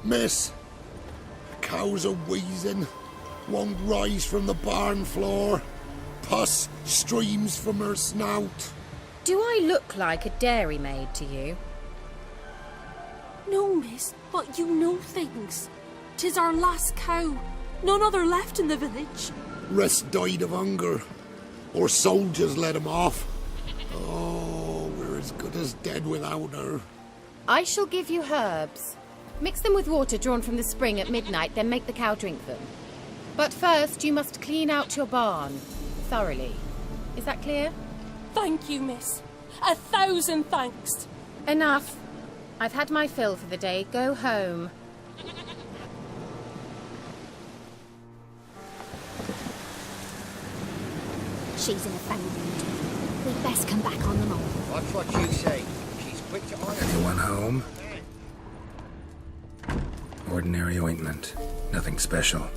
Miss, cows are wheezing, won't rise from the barn floor. Pus streams from her snout. Do I look like a dairymaid to you? No, miss, but you know things. 'Tis our last cow. None other left in the village. Rest died of hunger. Or soldiers let him off. Oh, we're as good as dead without her. I shall give you herbs. Mix them with water drawn from the spring at midnight, then make the cow drink them. But first, you must clean out your barn. Thoroughly. Is that clear? Thank you, miss. 1,000 thanks. Enough. I've had my fill for the day. Go home. She's in a funny mood. We'd best come back on the mob. Watch what you say. She's quick to honor. Anyone home? Ordinary ointment. Nothing special.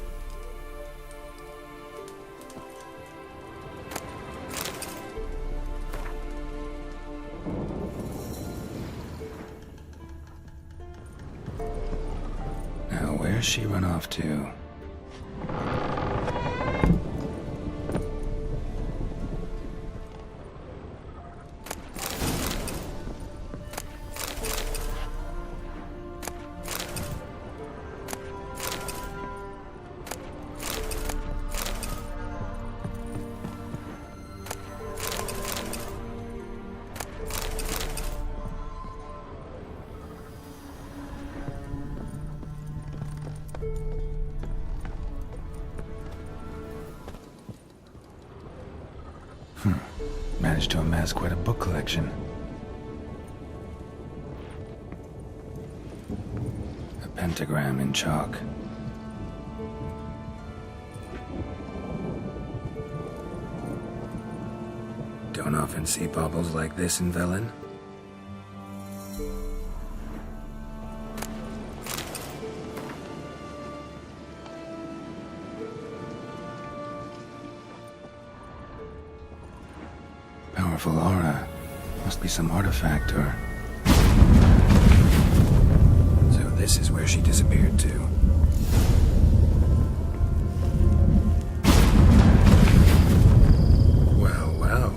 Now, where's she run off to? Managed to amass quite a book collection. A pentagram in chalk. Don't often see baubles like this in Velen. Powerful aura. Must be some artifact or... So this is where she disappeared to. Well, well.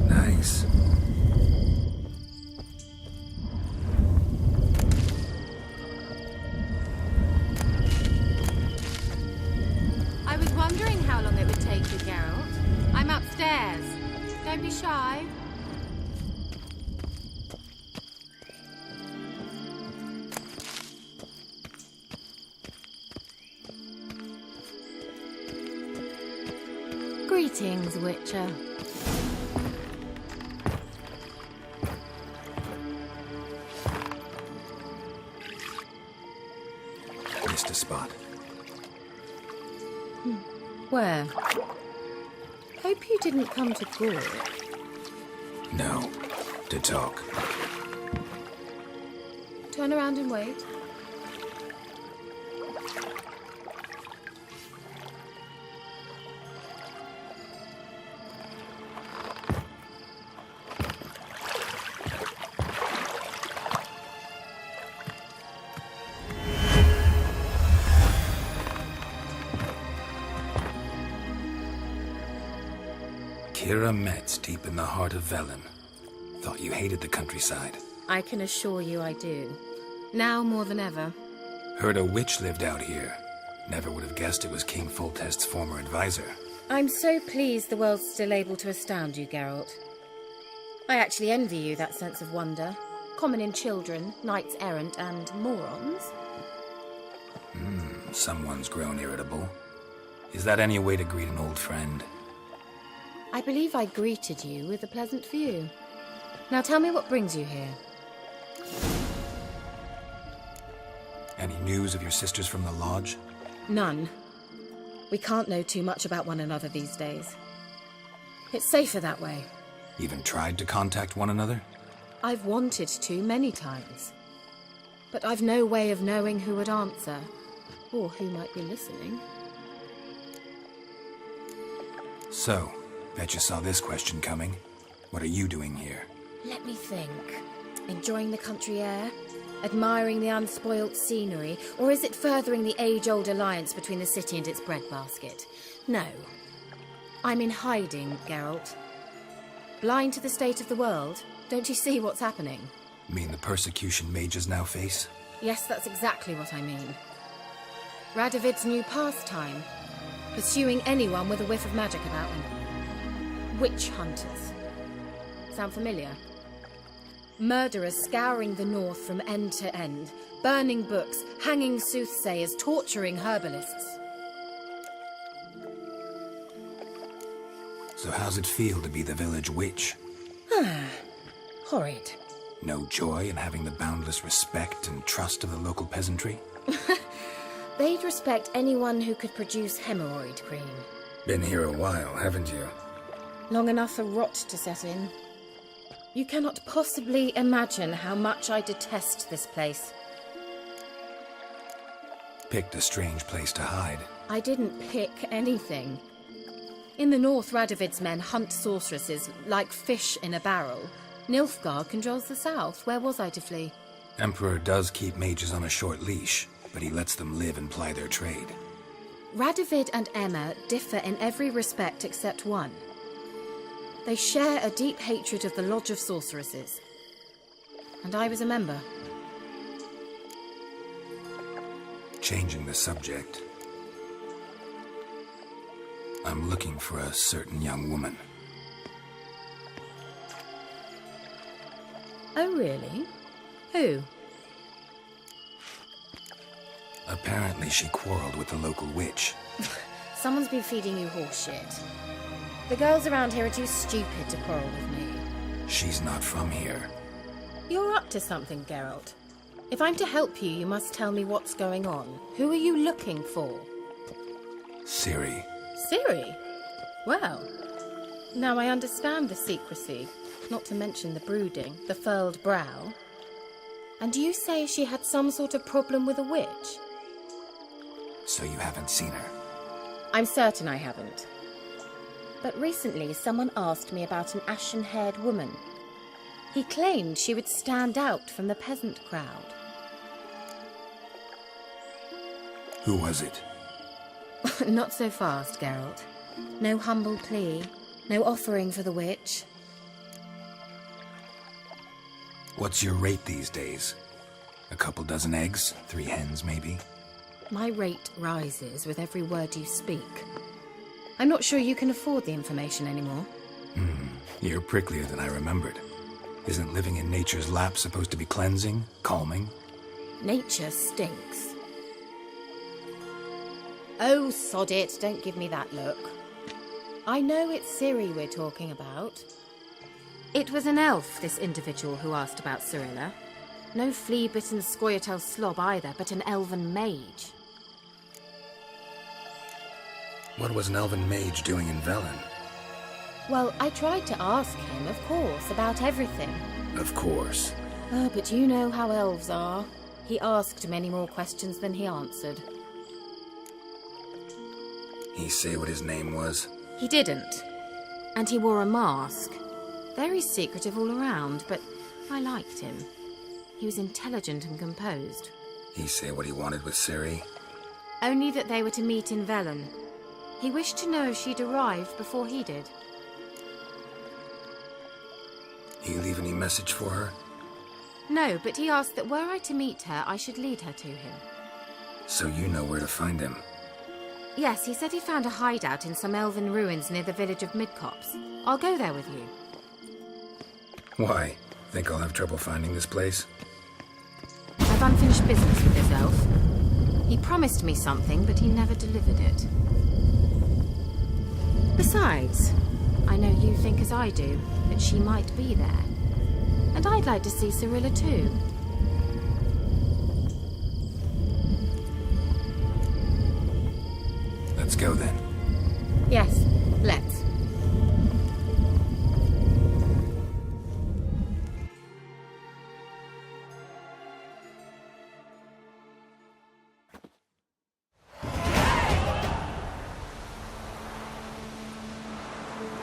Nice. I was wondering how long it would take you, Geralt. I'm upstairs. Don't be shy. Greetings, Witcher. Missed a spot. Where? Hope you didn't come to Gore. No. To talk. Turn around and wait. Kira Metz, deep in the heart of Velen. Thought you hated the countryside. I can assure you I do. Now more than ever. Heard a witch lived out here. Never would have guessed it was King Foltest's former advisor. I'm so pleased the world's still able to astound you, Geralt. I actually envy you that sense of wonder. Common in children, knights errant, and morons. Someone's grown irritable. Is that any way to greet an old friend? I believe I greeted you with a pleasant view. Now tell me what brings you here. Any news of your sisters from the lodge? None. We can't know too much about one another these days. It's safer that way. Even tried to contact one another? I've wanted to many times. But I've no way of knowing who would answer, or who might be listening. So, bet you saw this question coming. What are you doing here? Let me think. Enjoying the country air? Admiring the unspoilt scenery, or is it furthering the age-old alliance between the city and its breadbasket? No. I'm in hiding, Geralt. Blind to the state of the world? Don't you see what's happening? Mean the persecution mages now face? Yes, that's exactly what I mean. Radovid's new pastime. Pursuing anyone with a whiff of magic about them. Witch hunters. Sound familiar? Murderers scouring the north from end to end, burning books, hanging soothsayers, torturing herbalists. So how's it feel to be the village witch? Horrid. No joy in having the boundless respect and trust of the local peasantry? They'd respect anyone who could produce hemorrhoid cream. Been here a while, haven't you? Long enough for rot to set in. You cannot possibly imagine how much I detest this place. Picked a strange place to hide. I didn't pick anything. In the north, Radovid's men hunt sorceresses like fish in a barrel. Nilfgaard controls the south. Where was I to flee? Emperor does keep mages on a short leash, but he lets them live and ply their trade. Radovid and Emma differ in every respect except one. They share a deep hatred of the Lodge of Sorceresses. And I was a member. Changing the subject. I'm looking for a certain young woman. Oh, really? Who? Apparently she quarreled with the local witch. Someone's been feeding you horseshit. The girls around here are too stupid to quarrel with me. She's not from here. You're up to something, Geralt. If I'm to help you, you must tell me what's going on. Who are you looking for? Ciri. Ciri? Well, now I understand the secrecy, not to mention the brooding, the furled brow. And you say she had some sort of problem with a witch? So you haven't seen her? I'm certain I haven't. But recently someone asked me about an ashen-haired woman. He claimed she would stand out from the peasant crowd. Who was it? Not so fast, Geralt. No humble plea, no offering for the witch. What's your rate these days? A couple dozen eggs? 3 hens, maybe? My rate rises with every word you speak. I'm not sure you can afford the information anymore. You're pricklier than I remembered. Isn't living in nature's lap supposed to be cleansing, calming? Nature stinks. Oh, sod it, don't give me that look. I know it's Ciri we're talking about. It was an elf, this individual who asked about Cirilla. No flea-bitten Scoia'tael slob either, but an elven mage. What was an elven mage doing in Velen? Well, I tried to ask him, of course, about everything. Of course. Oh, but you know how elves are. He asked many more questions than he answered. He say what his name was? He didn't. And he wore a mask. Very secretive all around, but I liked him. He was intelligent and composed. He say what he wanted with Ciri? Only that they were to meet in Velen. He wished to know if she'd arrived before he did. He leave any message for her? No, but he asked that were I to meet her, I should lead her to him. So you know where to find him? Yes, he said he found a hideout in some elven ruins near the village of Midcopse. I'll go there with you. Why? Think I'll have trouble finding this place? I've unfinished business with this elf. He promised me something, but he never delivered it. Besides, I know you think as I do, that she might be there. And I'd like to see Cirilla too. Let's go then. Yes, let's.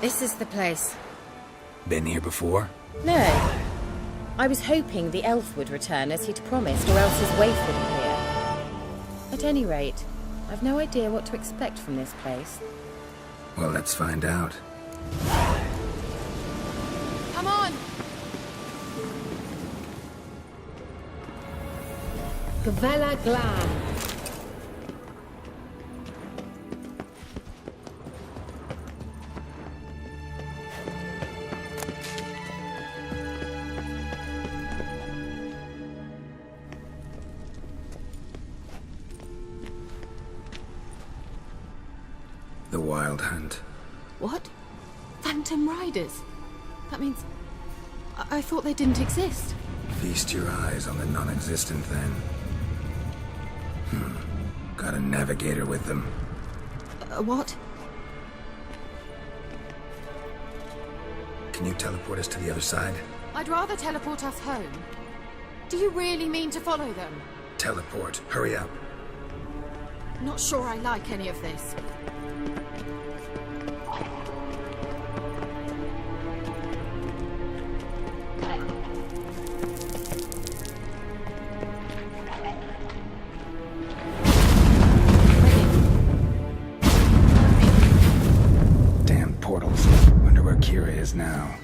This is the place. Been here before? No. I was hoping the elf would return as he'd promised, or else his waif would appear. At any rate, I've no idea what to expect from this place. Well, let's find out. Come on! Gavella Glan. The Wild Hunt. What? Phantom Riders? That means... I thought they didn't exist. Feast your eyes on the non-existent, then. Got a navigator with them. What? Can you teleport us to the other side? I'd rather teleport us home. Do you really mean to follow them? Teleport. Hurry up. Not sure I like any of this. Damn portals. Wonder where Kira is now.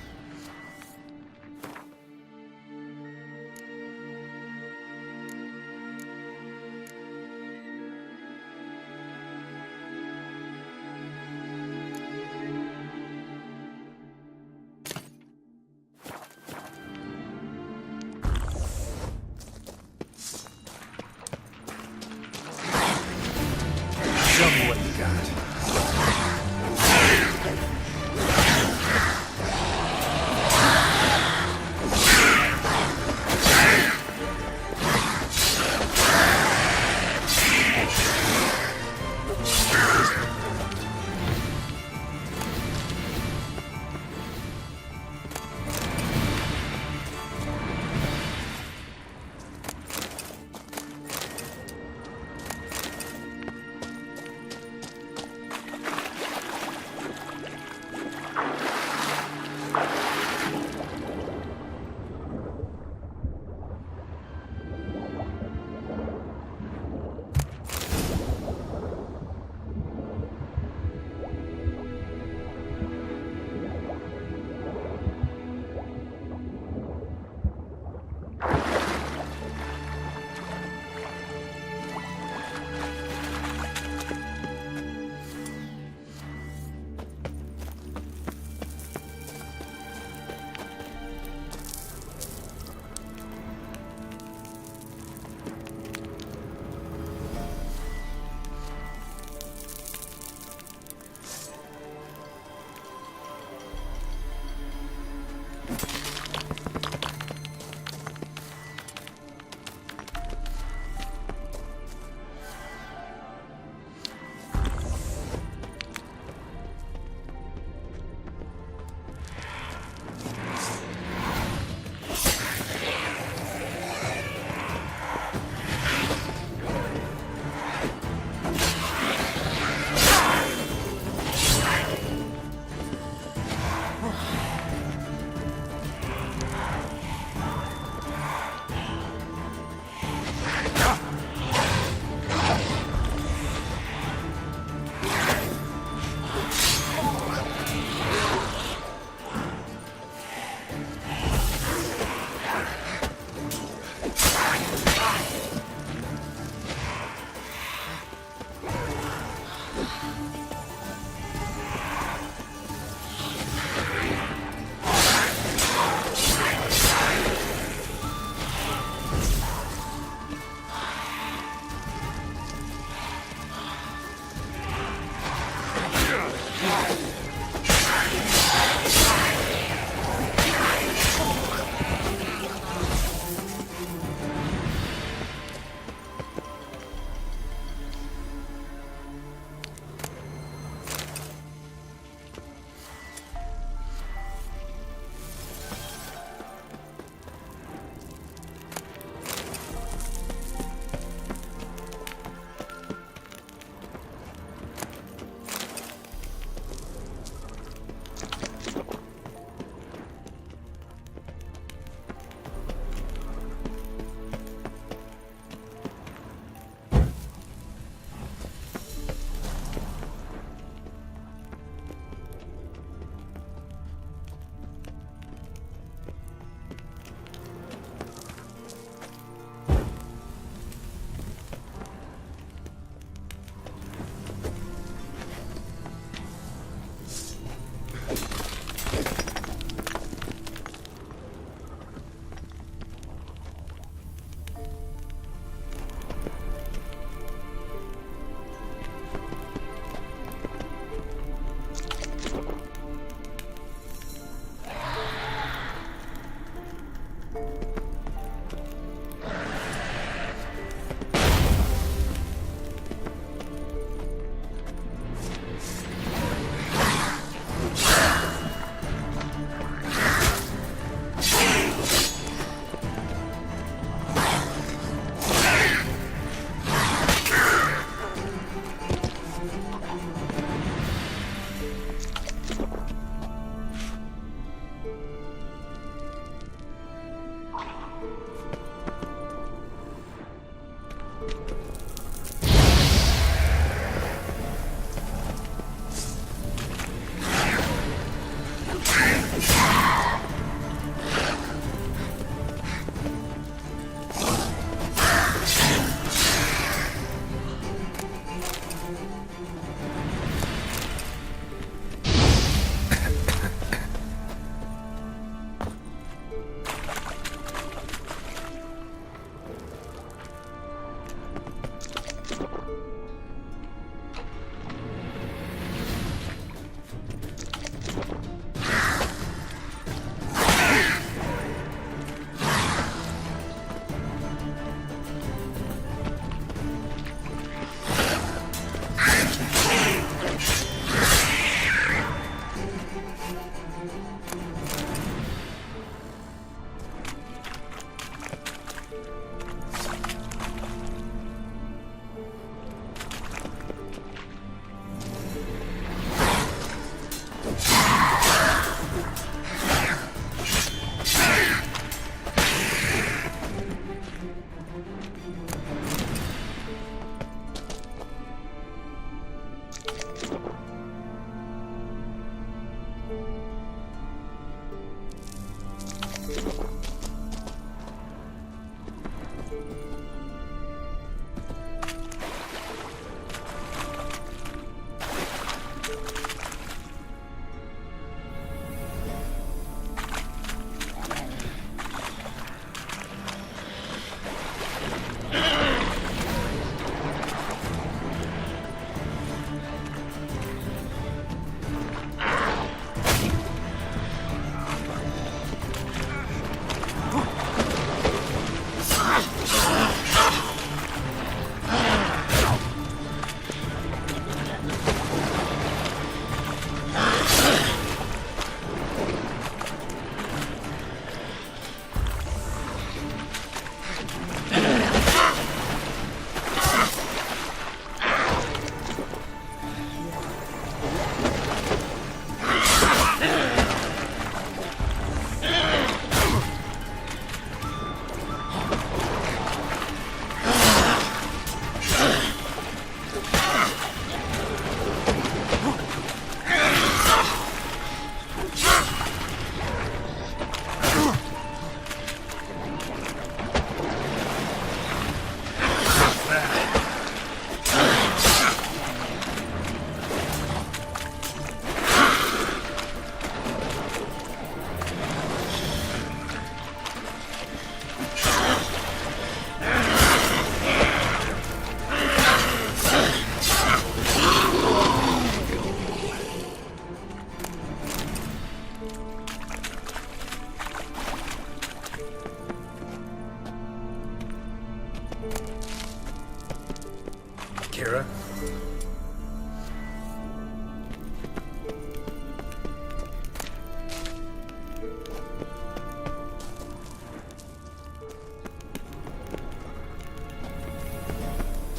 Kira?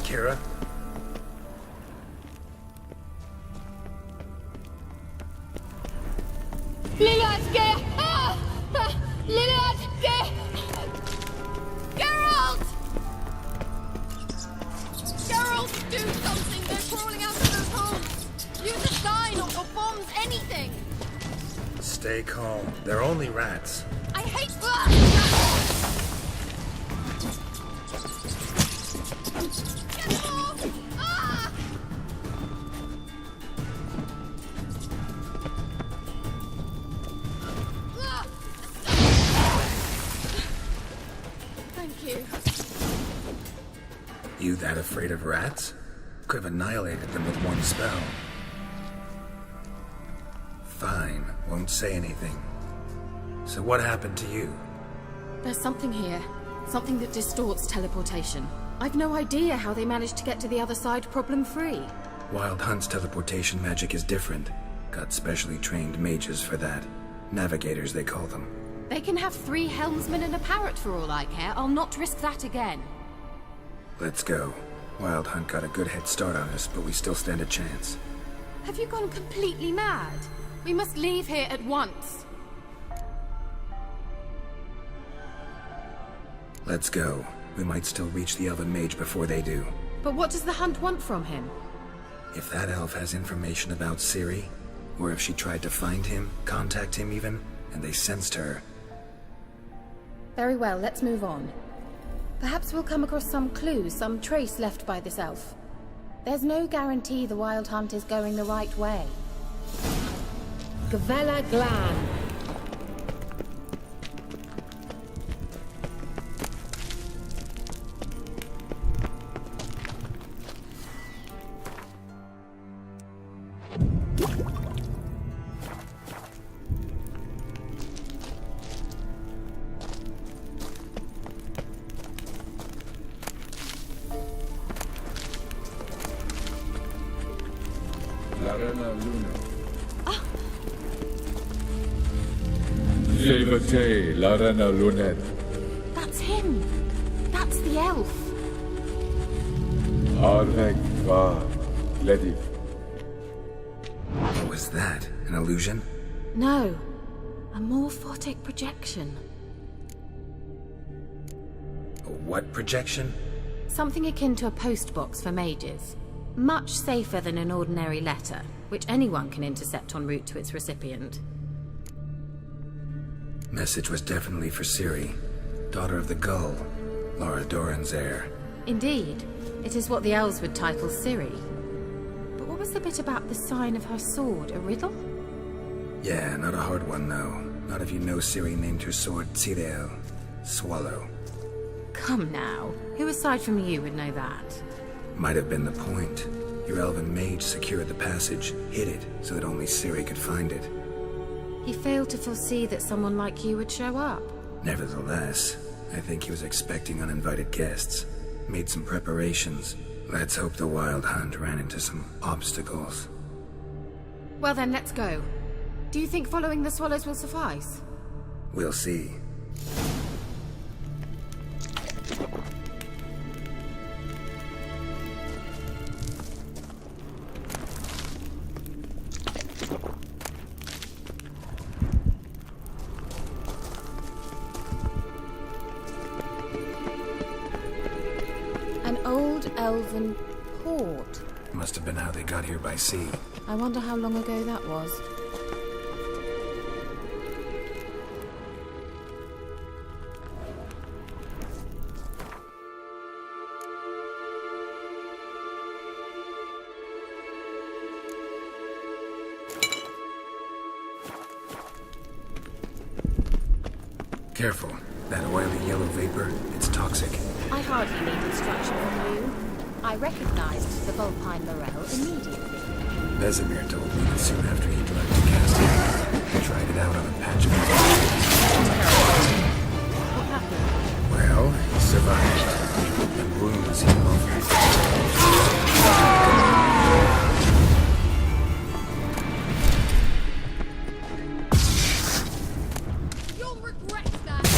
Kira? Geralt! Geralt, do something! They're crawling out of those holes! Use a sign or bombs, anything! Stay calm. They're only rats. I hate... Get off! Ah! Ah! Thank you. You that afraid of rats? Could have annihilated them with one spell. Fine, won't say anything. So what happened to you? There's something here. Something that distorts teleportation. I've no idea how they managed to get to the other side problem-free. Wild Hunt's teleportation magic is different. Got specially trained mages for that. Navigators, they call them. They can have 3 helmsmen and a parrot for all I care. I'll not risk that again. Let's go. Wild Hunt got a good head start on us, but we still stand a chance. Have you gone completely mad? We must leave here at once. Let's go. We might still reach the Elven Mage before they do. But what does the Hunt want from him? If that elf has information about Ciri, or if she tried to find him, contact him even, and they sensed her. Very well, let's move on. Perhaps we'll come across some clue, some trace left by this elf. There's no guarantee the Wild Hunt is going the right way. Gavella Glan. Larena Luna. Levate, Larena Lunet. That's him. That's the elf. Arvek va, Lediv. What was that? An illusion? No. A morphotic projection. A what projection? Something akin to a postbox for mages. Much safer than an ordinary letter, which anyone can intercept en route to its recipient. Message was definitely for Ciri, daughter of the Gull, Laura Doran's heir. Indeed. It is what the elves would title Ciri. But what was the bit about the sign of her sword? A riddle? Yeah, not a hard one though. Not if you know Ciri named her sword Cirel, Swallow. Come now. Who aside from you would know that? Might have been the point. Your elven mage secured the passage, hid it, so that only Ciri could find it. He failed to foresee that someone like you would show up. Nevertheless, I think he was expecting uninvited guests. Made some preparations. Let's hope the Wild Hunt ran into some obstacles. Well then, let's go. Do you think following the swallows will suffice? We'll see. An old elven port. Must have been how they got here by sea. I wonder how long ago that was. Careful. That oily yellow vapor, it's toxic. I hardly need instruction from you. I recognized the vulpine morel immediately. Vesemir told me that soon after he'd learned to cast it, he tried it out on a patch of What happened? Well, he survived. And wounds healed off. You'll regret that.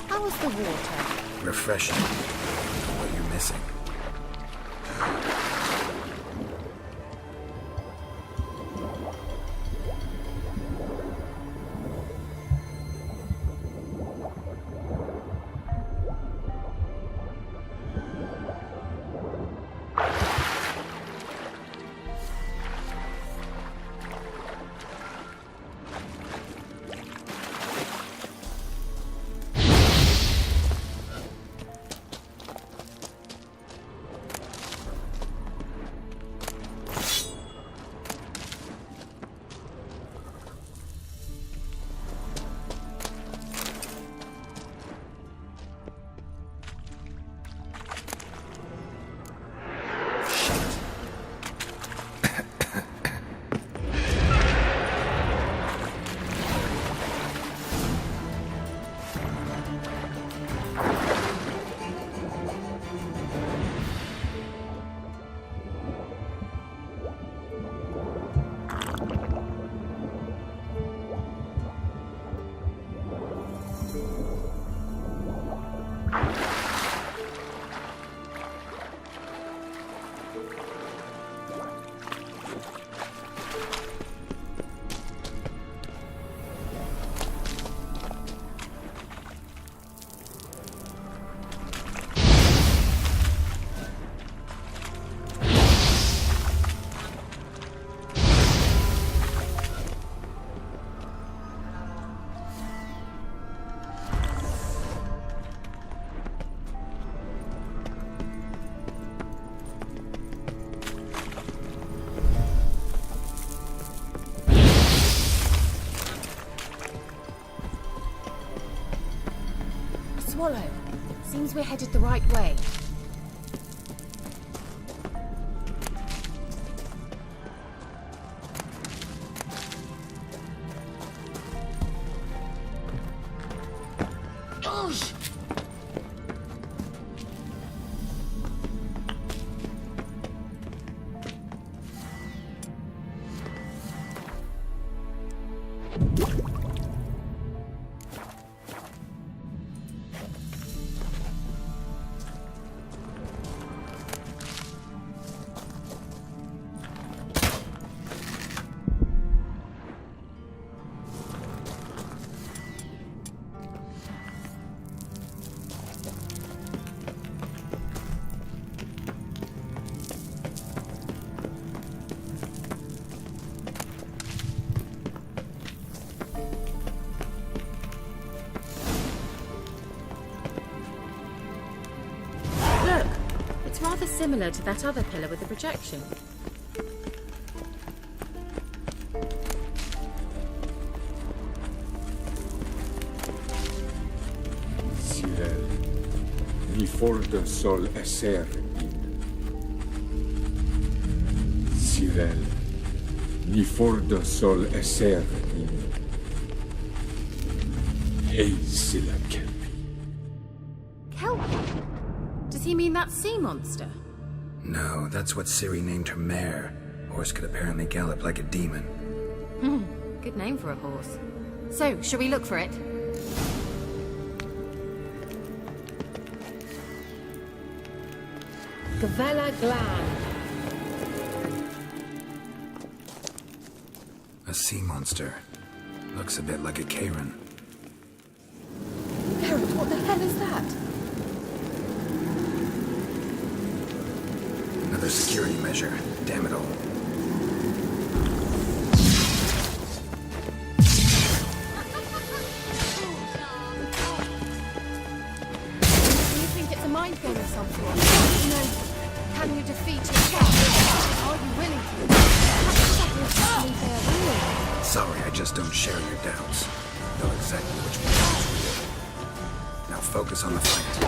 How was the water? Refreshing. What you're missing. swallow. Seems we're headed the right way. Look, it's rather similar to that other pillar with the projection. Sirel, ni forda sol esser in. Sirel, ni forda sol esser in. Ei sila kelpi. Kelpie? Does he mean that sea monster? No, that's what Ciri named her mare. Horse could apparently gallop like a demon. Good name for a horse. So, shall we look for it? Gavella Glan. A sea monster. Looks a bit like a Karen. Geralt, what the hell is that? Another security measure. Damn it all. Do you think it's a mind game of some sort? You know, can you defeat yourself? Are you willing to? Sorry, I just don't share your doubts. Know exactly which one is real. Now focus on the fight.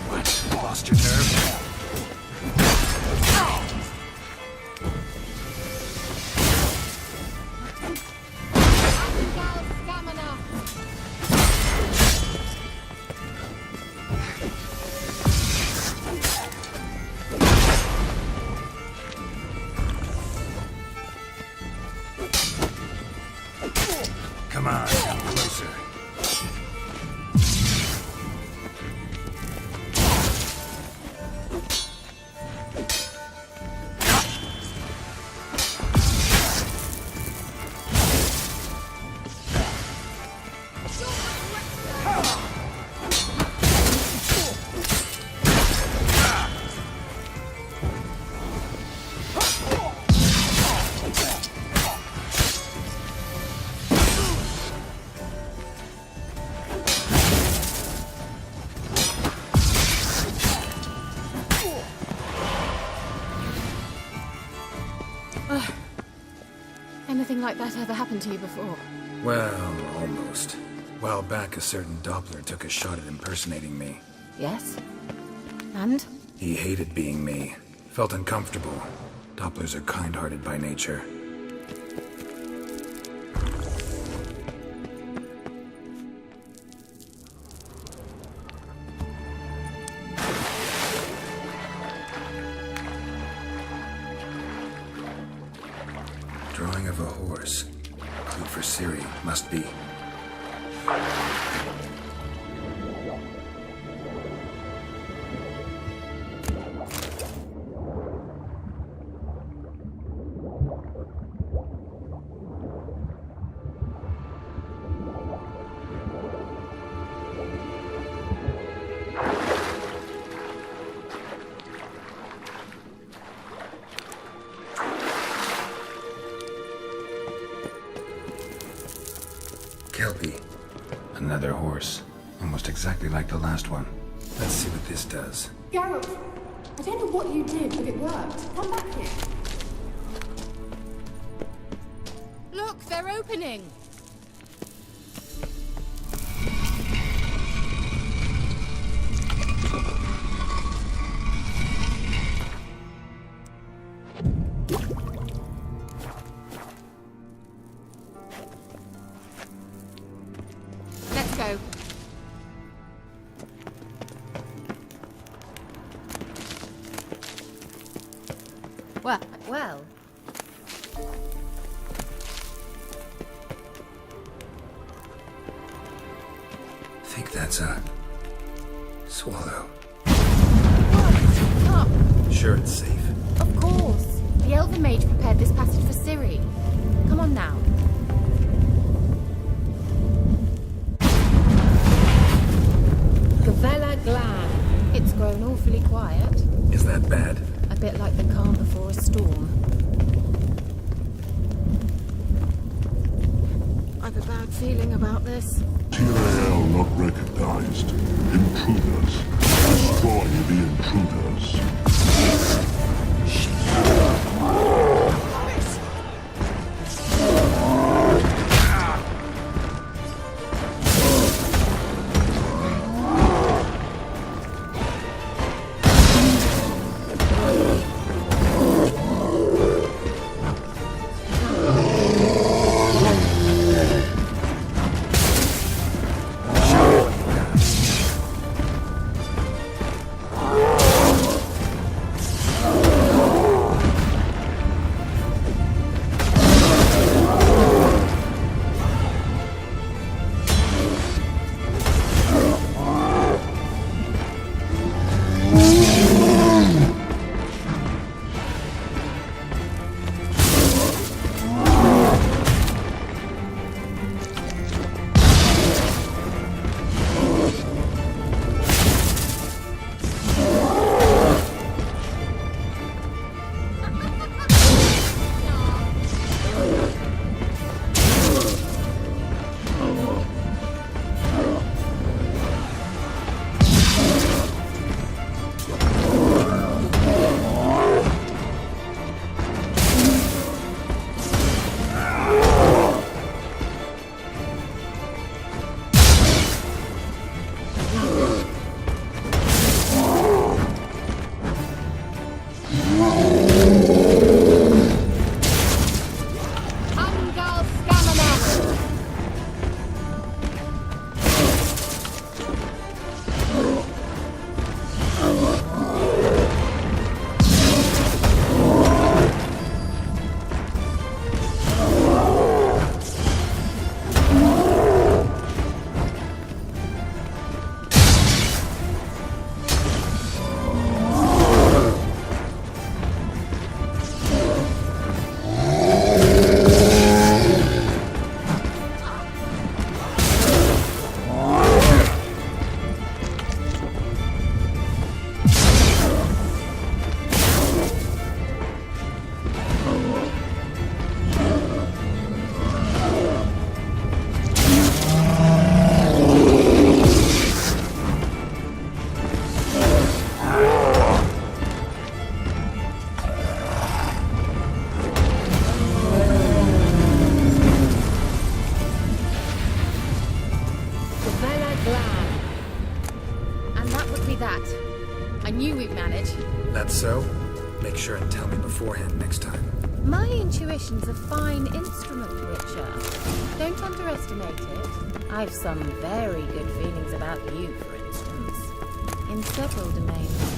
What? Lost your nerve? Come on, come closer. Anything like that ever happened to you before? Well, almost. While back, a certain Doppler took a shot at impersonating me. Yes. And? He hated being me. Felt uncomfortable. Dopplers are kind-hearted by nature. Drawing of a horse. Clue for Ciri, must be. Kelpie. Another horse. Almost exactly like the last one. Let's see what this does. Geralt, I don't know what you did, but it worked. Come back here. Look, they're opening. Let's go. Well. I think that's a swallow. What? Come. Sure it's safe. Of course. The Elven Mage prepared this passage for Ciri. Come on now. Gavella Glan. It's grown awfully quiet. Is that bad? A bit like the calm before a storm. I've a bad feeling about this. TAL not recognized. Intruders. Destroy the intruders. That's so? Make sure and tell me beforehand next time. My intuition's a fine instrument, Witcher. Don't underestimate it. I've some very good feelings about you, for instance. In several domains.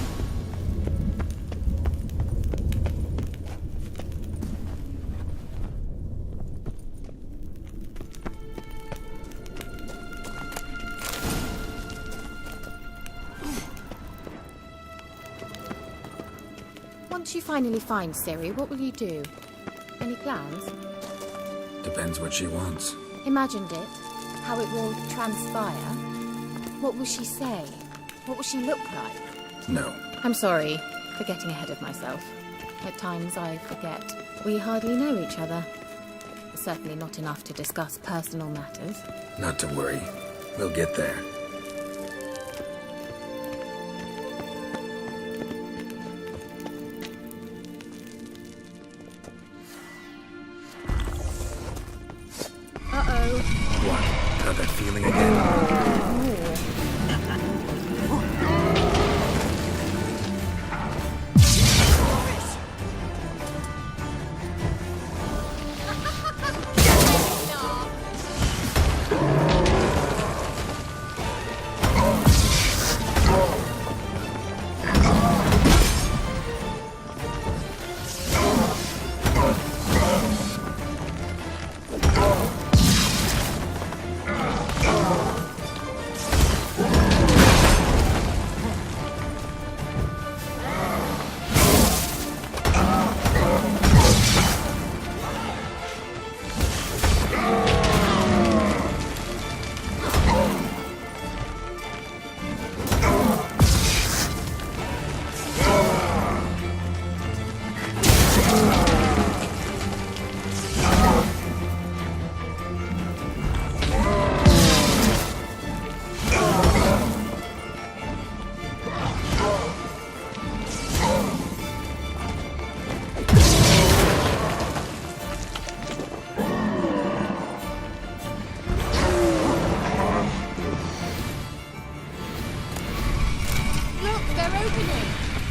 Once you finally find Ciri, what will you do? Any plans? Depends what she wants. Imagined it. How it will transpire. What will she say? What will she look like? No. I'm sorry for getting ahead of myself. At times I forget. We hardly know each other. Certainly not enough to discuss personal matters. Not to worry. We'll get there. Uh-oh. What? Got that feeling again?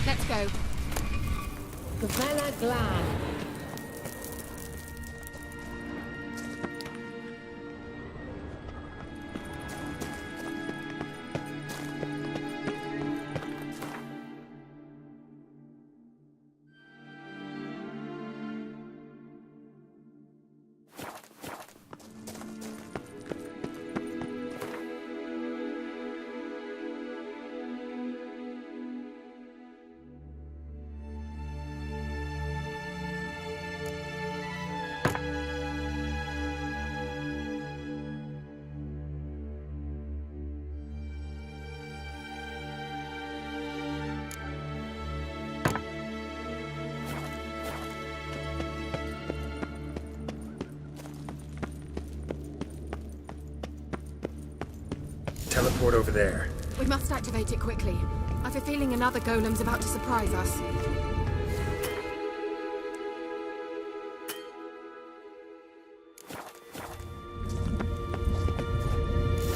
Let's go. Gavella Glan. Teleport over there. We must activate it quickly. I've a feeling another golem's about to surprise us.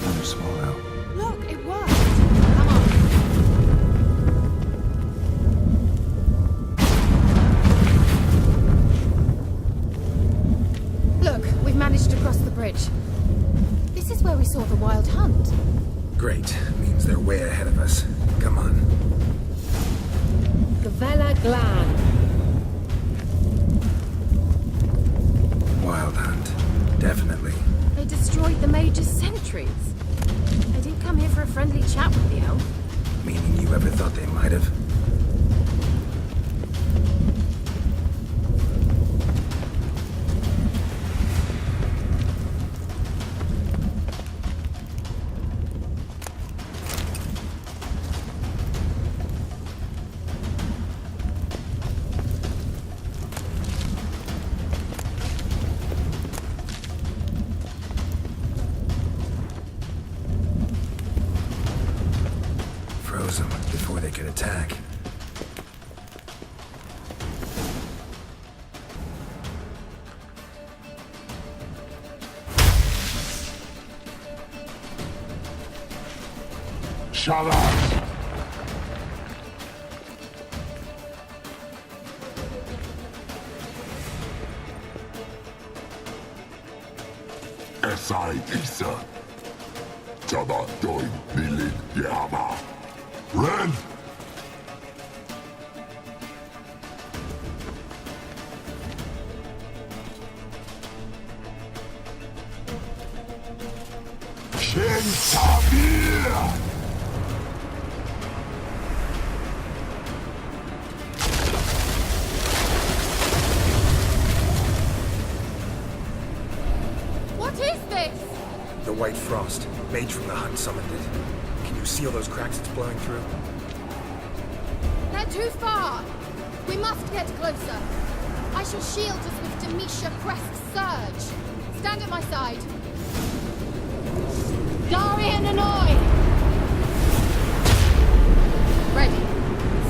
Another swallow. Look, it worked! Come on. Look, we've managed to cross the bridge. This is where we saw the wild hunt. Great. Means they're way ahead of us. Come on. Gavella Glan. Wild hunt. Definitely. They destroyed the Major's sentries. They didn't come here for a friendly chat with the elf. Meaning you ever thought they might have? Froze them before they could attack. Shut up! Esai Isa. Jada Doin Bilin Yama. Ren! Shen Tabir! What is this? The White Frost. Mage from the hunt summoned it. Can you see all those cracks it's blowing through? They're too far. We must get closer. I shall shield us with Demetia Crest's Surge! Stand at my side. Darian and Oi! Ready.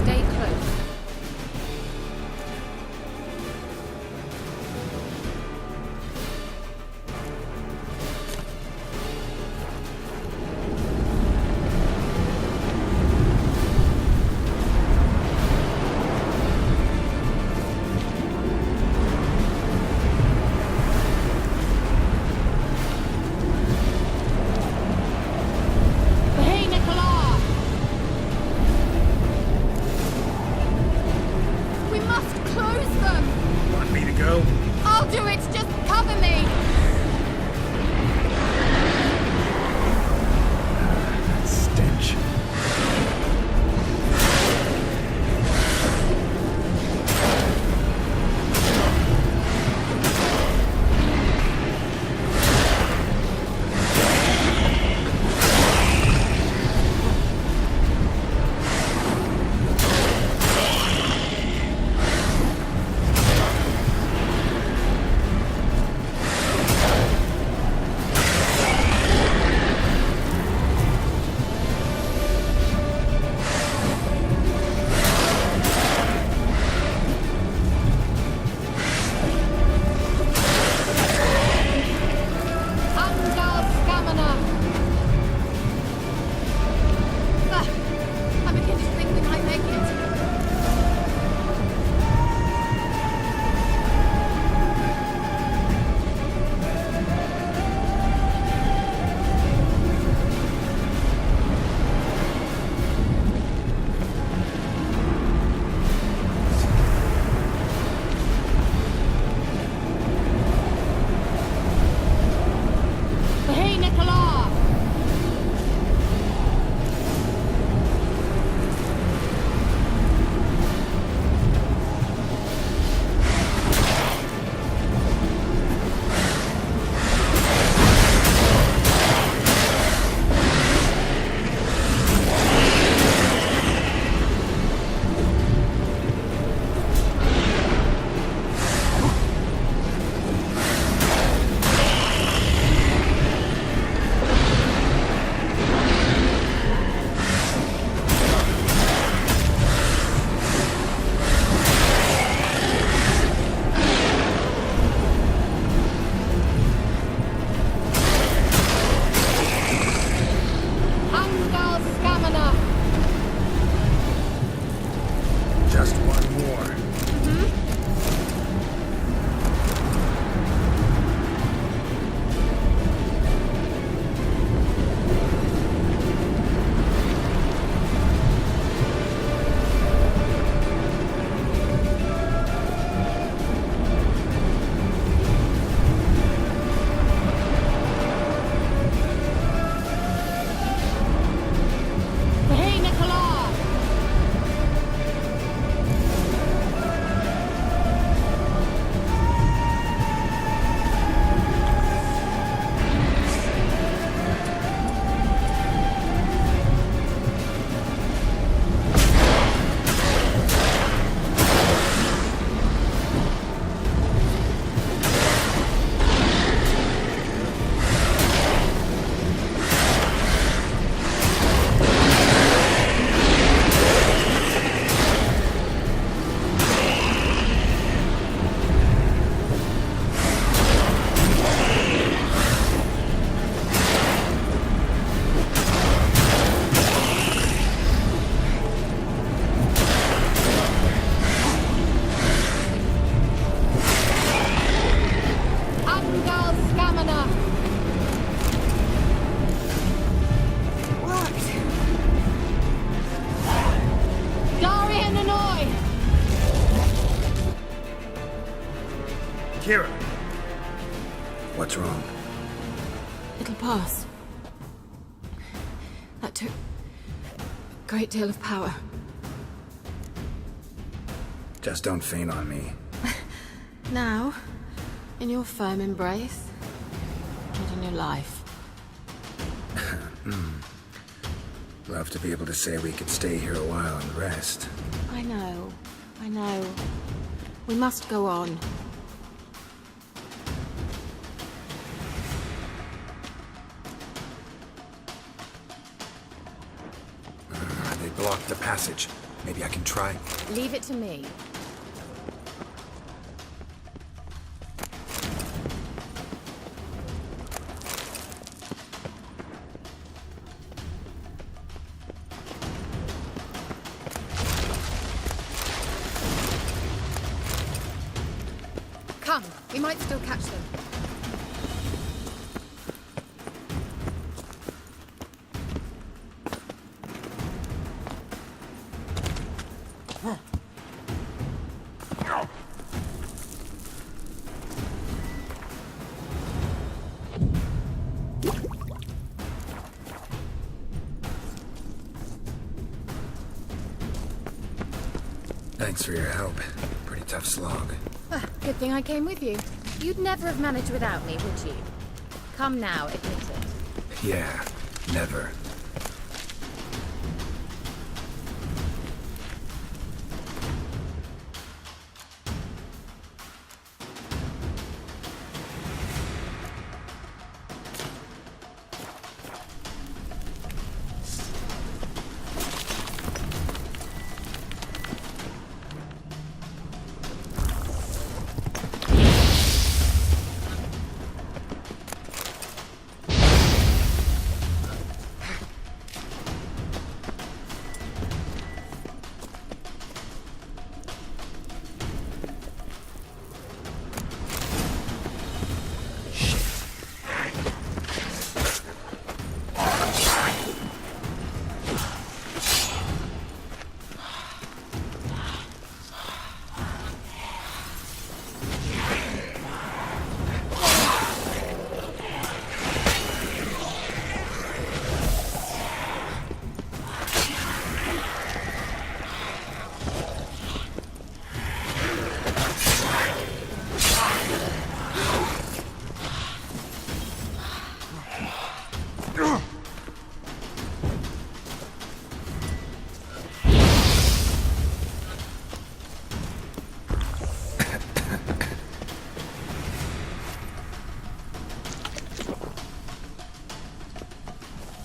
Stay close. I'll do it! Just cover me! Stench. Just one more. Kira! What's wrong? It'll pass. That took a great deal of power. Just don't faint on me. Now, in your firm embrace, and in your life. Love to be able to say we could stay here a while and rest. I know. We must go on. blocked the passage. Maybe I can try. Leave it to me. Come, we might still catch them. Thanks for your help. Pretty tough slog. Good thing I came with you. You'd never have managed without me, would you? Come now, admit it. Yeah, never.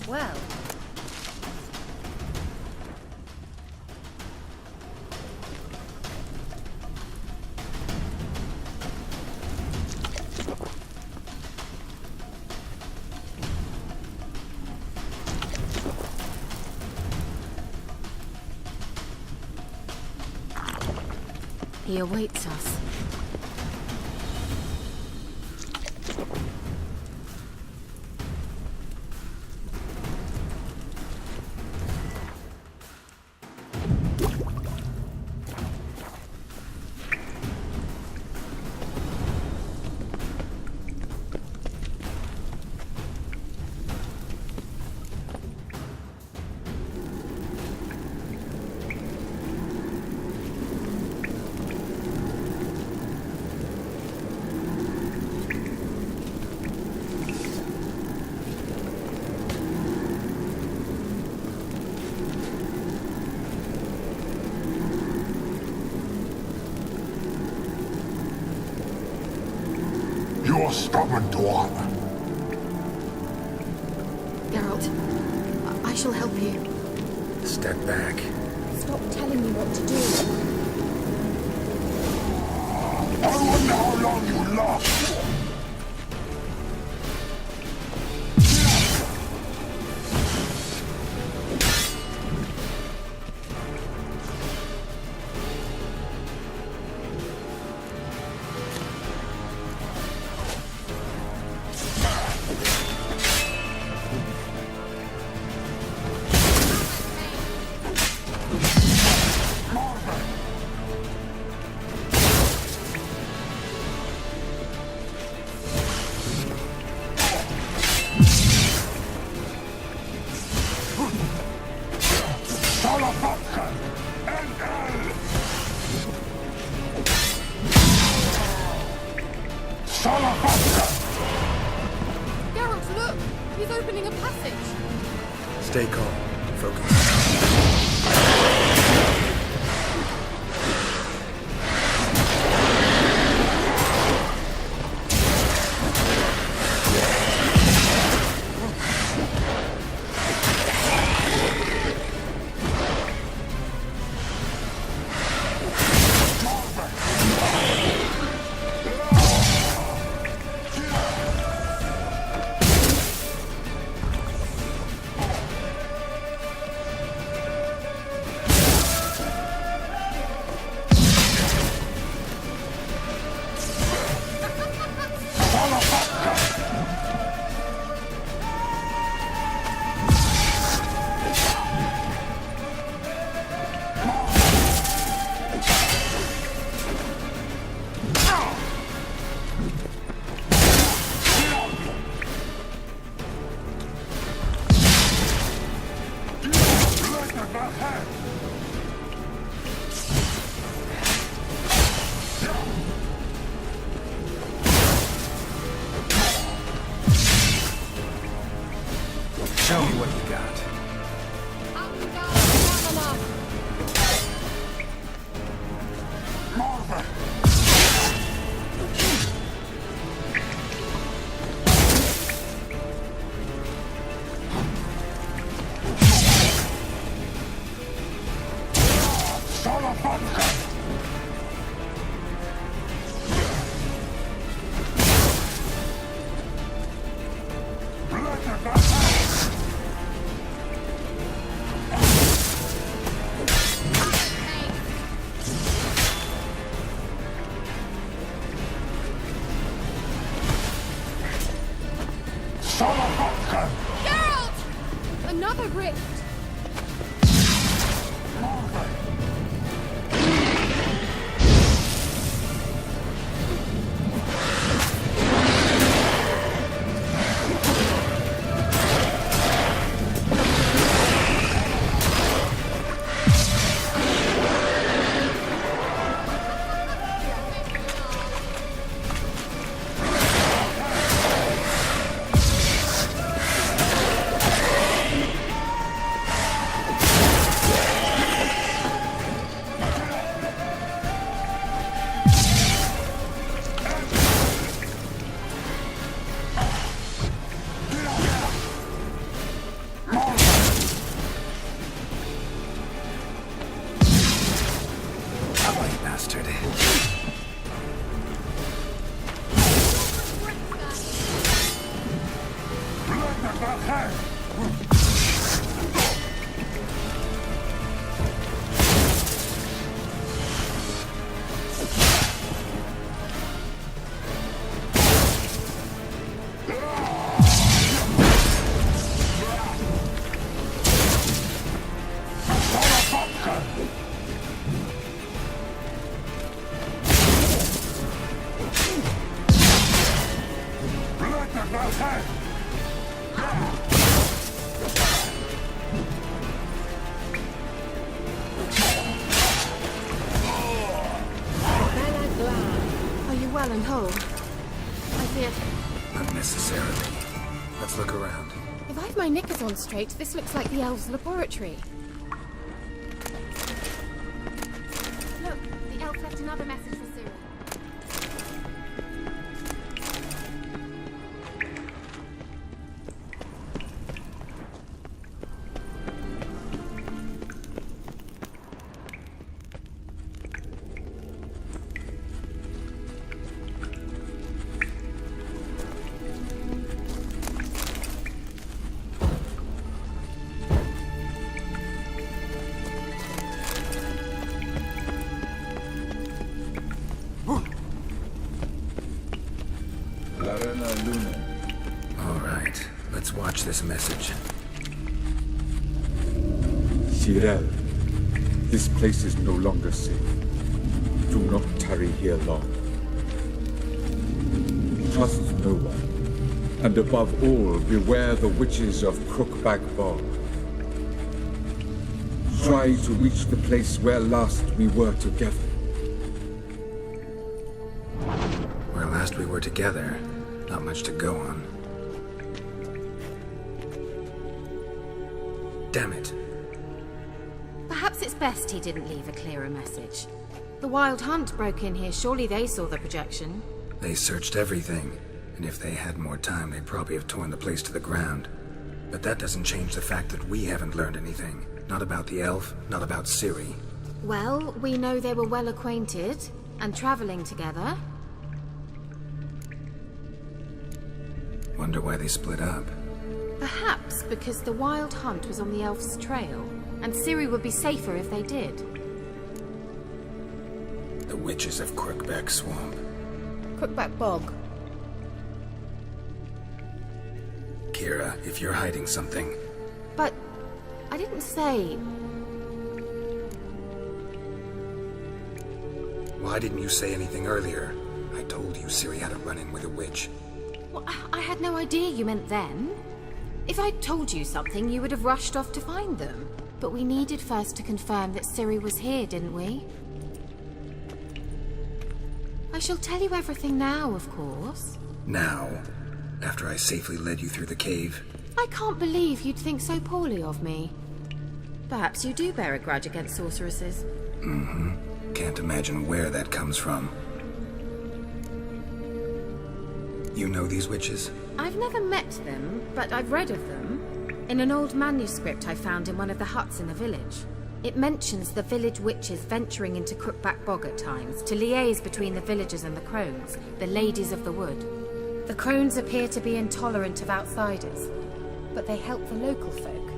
Well, he awaits us. You're stubborn, twat. Geralt, I shall help you. Step back. stop telling me what to do. I wonder how long you last. Geralt, look! He's opening a passage. Stay calm. Focus. got. Out you go, Pamela! Marva! Salapatka! Salapatka! Geralt! Another rift! Bastard. Are you well and whole? I fear... Unnecessarily. Let's look around. If I've my knickers on straight, this looks like the elves' laboratory. Look, the elf left another message for Ciri. Alright, let's watch this message. Cyril, this place is no longer safe. Do not tarry here long. Trust no one, and above all, beware the witches of Crookback Bog. Try to reach the place where last we were together. Where last we were together, not much to go on. Damn it. Perhaps it's best he didn't leave a clearer message. The Wild Hunt broke in here. Surely they saw the projection. They searched everything, and if they had more time, they'd probably have torn the place to the ground. But that doesn't change the fact that we haven't learned anything. Not about the elf, not about Ciri. Well, we know they were well acquainted and traveling together. Wonder why they split up. Perhaps because the Wild Hunt was on the elf's trail, and Ciri would be safer if they did. The witches of Crookback Swamp. Crookback Bog. Kira, if you're hiding something... But I didn't say... Why didn't you say anything earlier? I told you Ciri had a run-in with a witch. Well, I had no idea you meant then. If I'd told you something, you would have rushed off to find them. But we needed first to confirm that Ciri was here, didn't we? I shall tell you everything now, of course. Now? After I safely led you through the cave? I can't believe you'd think so poorly of me. Perhaps you do bear a grudge against sorceresses. Can't imagine where that comes from. You know these witches? I've never met them, but I've read of them. In an old manuscript I found in one of the huts in the village. It mentions the village witches venturing into Crookback Bog at times to liaise between the villagers and the crones, the ladies of the wood. The crones appear to be intolerant of outsiders, but they help the local folk.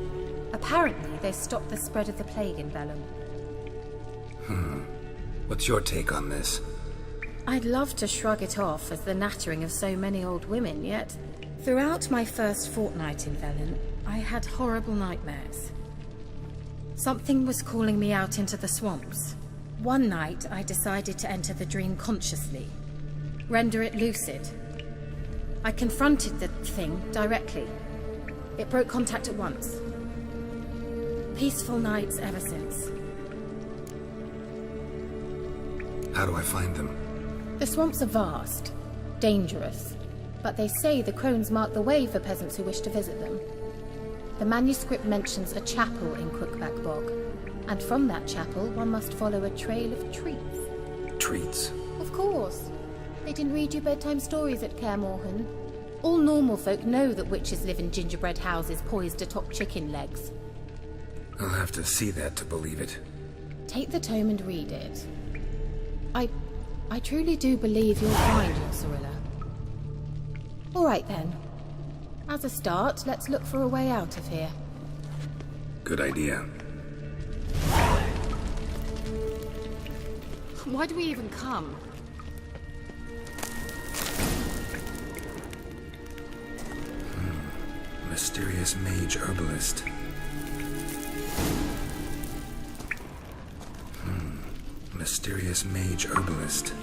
Apparently, they stopped the spread of the plague in Vellum. What's your take on this? I'd love to shrug it off as the nattering of so many old women, yet throughout my first fortnight in Vellum, I had horrible nightmares. Something was calling me out into the swamps. One night, I decided to enter the dream consciously, render it lucid. I confronted the thing directly. It broke contact at once. Peaceful nights ever since. How do I find them? The swamps are vast, dangerous, but they say the crones mark the way for peasants who wish to visit them. The manuscript mentions a chapel in Crookback Bog, and from that chapel one must follow a trail of treats. Treats? Of course. They didn't read you bedtime stories at Kaer Morhen. All normal folk know that witches live in gingerbread houses poised atop chicken legs. I'll have to see that to believe it. Take the tome and read it. I truly do believe you'll find your Sorilla. All right then. As a start, let's look for a way out of here. Good idea. Why do we even come? Mysterious mage herbalist. Mysterious mage herbalist.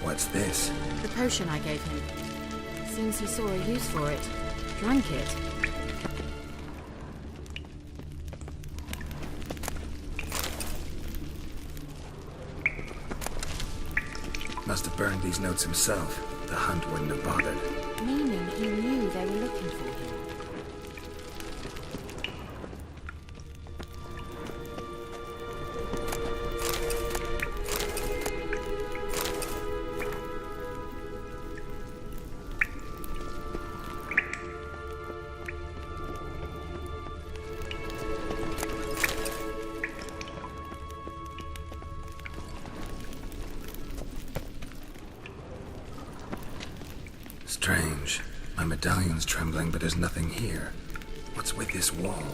What's this? The potion I gave him. Seems he saw a use for it. Drank it. Must have burned these notes himself. The hunt wouldn't have bothered. Meaning he knew they were looking for him. Strange. My medallion's trembling, but there's nothing here. What's with this wall?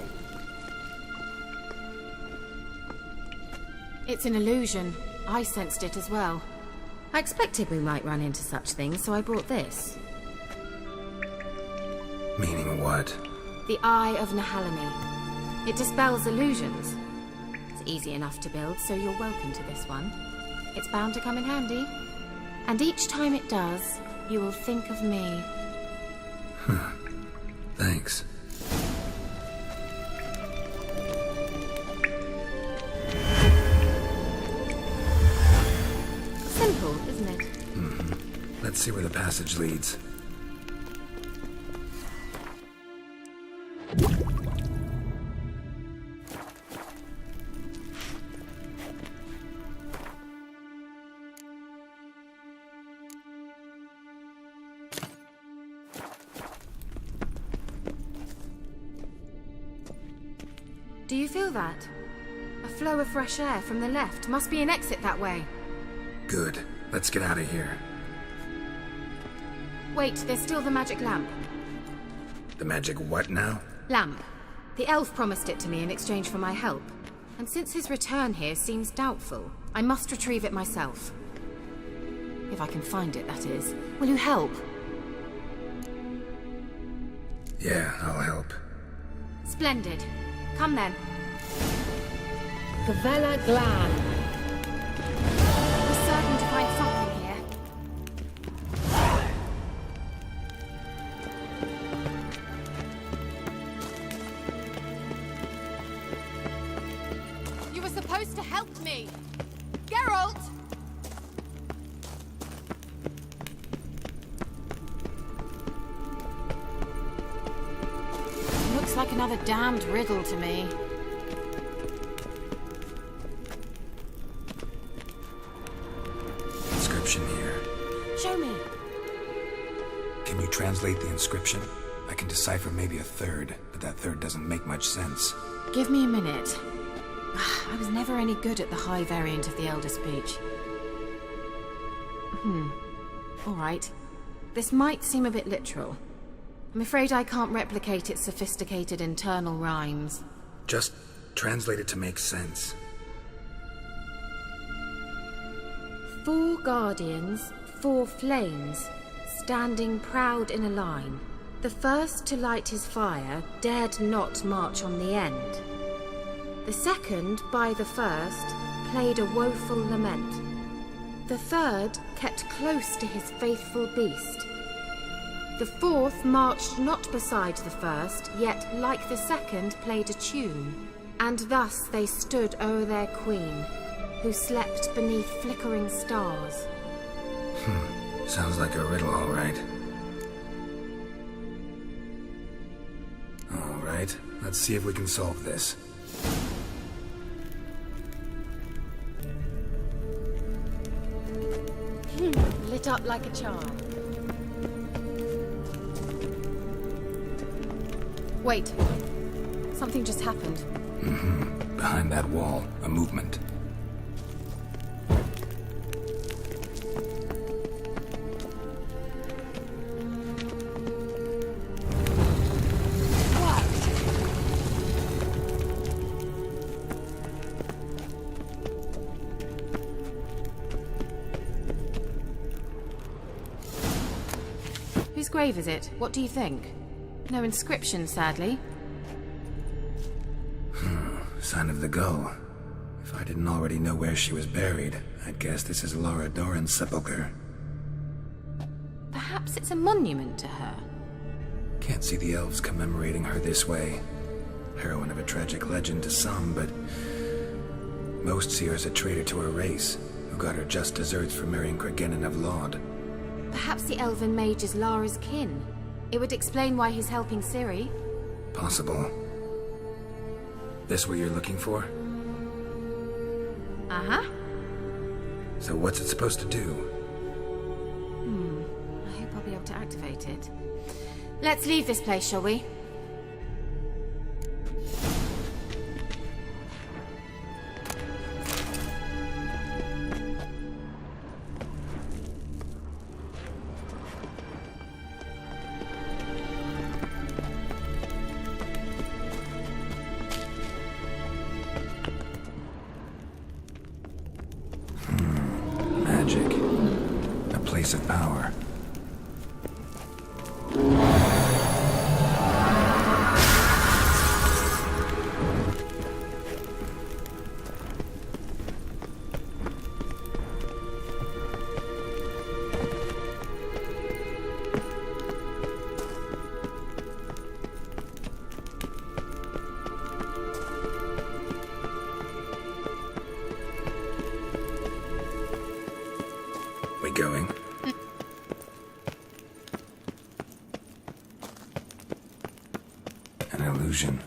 It's an illusion. I sensed it as well. I expected we might run into such things, so I brought this. Meaning what? The Eye of Nahalani. It dispels illusions. It's easy enough to build, so you're welcome to this one. It's bound to come in handy. And each time it does, you will think of me. Thanks. Simple, isn't it? Let's see where the passage leads. Do you feel that? A flow of fresh air from the left. Must be an exit that way. Good. Let's get out of here. Wait, there's still the magic lamp. The magic what now? Lamp. The elf promised it to me in exchange for my help. And since his return here seems doubtful, I must retrieve it myself. If I can find it, that is. Will you help? Yeah, I'll help. Splendid. Come then. Gavella Glan. find something here. You were supposed to help me! Geralt! Looks like another damned riddle to me. Inscription here. Show me. Can you translate the inscription? I can decipher maybe a third, but that third doesn't make much sense. Give me a minute. I was never any good at the high variant of the Elder Speech. All right. This might seem a bit literal. I'm afraid I can't replicate its sophisticated internal rhymes. Just translate it to make sense. 4 guardians, 4 flames, standing proud in a line. The first to light his fire dared not march on the end. The second, by the first, played a woeful lament. The third kept close to his faithful beast. The fourth marched not beside the first, yet, like the second, played a tune. And thus they stood o'er their queen, who slept beneath flickering stars. Sounds like a riddle, all right. All right, let's see if we can solve this. Lit up like a charm. Wait. Something just happened. Behind that wall, a movement. Whose grave is it? What do you think? No inscription, sadly. Sign of the gull. If I didn't already know where she was buried, I'd guess this is Laura Doran's sepulcher. Perhaps it's a monument to her. Can't see the elves commemorating her this way. Heroine of a tragic legend to some, but most see her as a traitor to her race, who got her just desserts for marrying Cregennan of Laud. Perhaps the elven mage is Lara's kin. It would explain why he's helping Ciri. Possible. This what you're looking for? Uh-huh. So what's it supposed to do? I hope I'll be able to activate it. Let's leave this place, shall we? Magic. A place of power. We going? An illusion.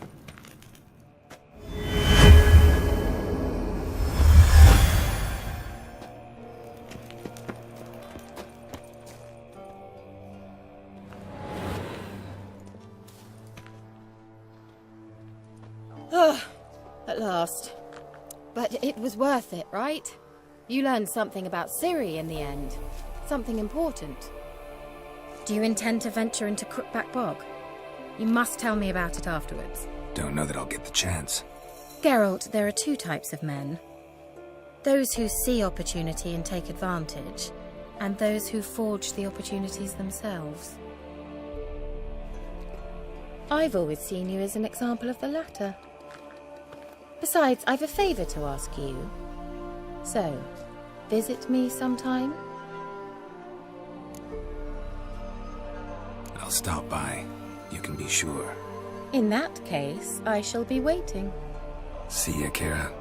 At last. But it was worth it, right? You learned something about Ciri in the end. Something important. Do you intend to venture into Crookback Bog? You must tell me about it afterwards. Don't know that I'll get the chance. Geralt, there are 2 types of men. Those who see opportunity and take advantage, and those who forge the opportunities themselves. I've always seen you as an example of the latter. Besides, I've a favour to ask you. So, visit me sometime? I'll stop by. You can be sure. In that case, I shall be waiting. See ya, Kara.